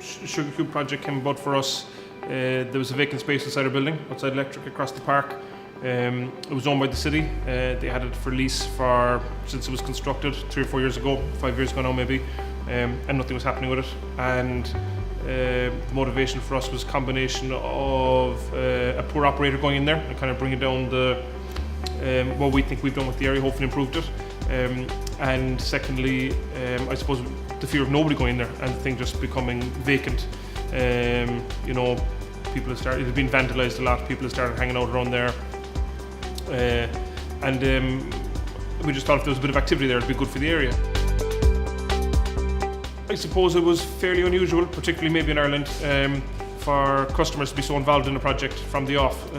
SugarCube project came about for us. There was a vacant space inside our building, outside Electric, across the park. It was owned by the city. They had it for lease since it was constructed 3 or 4 years ago, 5 years ago now maybe, and nothing was happening with it. And the motivation for us was a combination of a poor operator going in there and kind of bringing down what we think we've done with the area, hopefully improved it. And secondly, I suppose the fear of nobody going in there and the thing just becoming vacant. You know, it had been vandalised a lot, people had started hanging out around there. We just thought if there was a bit of activity there, it'd be good for the area. I suppose it was fairly unusual, particularly maybe in Ireland, for customers to be so involved in a project from the off.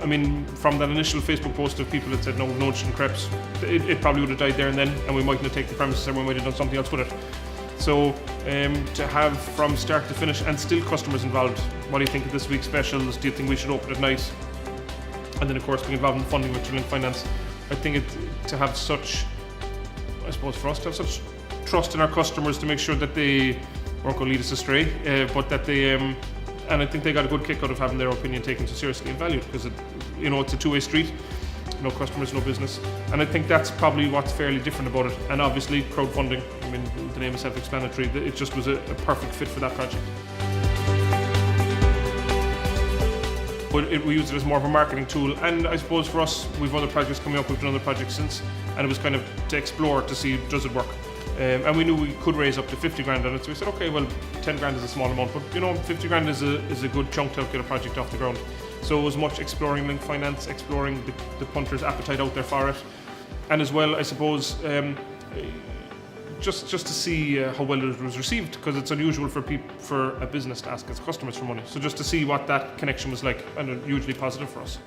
I mean, from that initial Facebook post of people that said no interest in crepes, it probably would have died there and then, and we mightn't have taken the premises and we might have done something else with it. So to have from start to finish and still customers involved, what do you think of this week's specials? Do you think we should open at night? And then of course being involved in funding with LinkedFinance. I think to have such, I suppose for us to have such trust in our customers to make sure that they weren't going to lead us astray, but that they, and I think they got a good kick out of having their opinion taken so seriously and valued, because it's a two-way street. No customers, no business. And I think that's probably what's fairly different about it. And obviously crowdfunding, I mean, the name is self-explanatory, it just was a perfect fit for that project. But we used it as more of a marketing tool, and I suppose for us, we've other projects coming up, we've done other projects since, and it was kind of to explore to see, does it work? And we knew we could raise up to 50 grand on it, so we said, okay, well, 10 grand is a small amount, but 50 grand is a good chunk to get a project off the ground. So it was much exploring LinkedFinance, exploring the punters' appetite out there for it, and as well, I suppose, just to see how well it was received, because it's unusual for a business to ask its customers for money. So just to see what that connection was like, and hugely positive for us.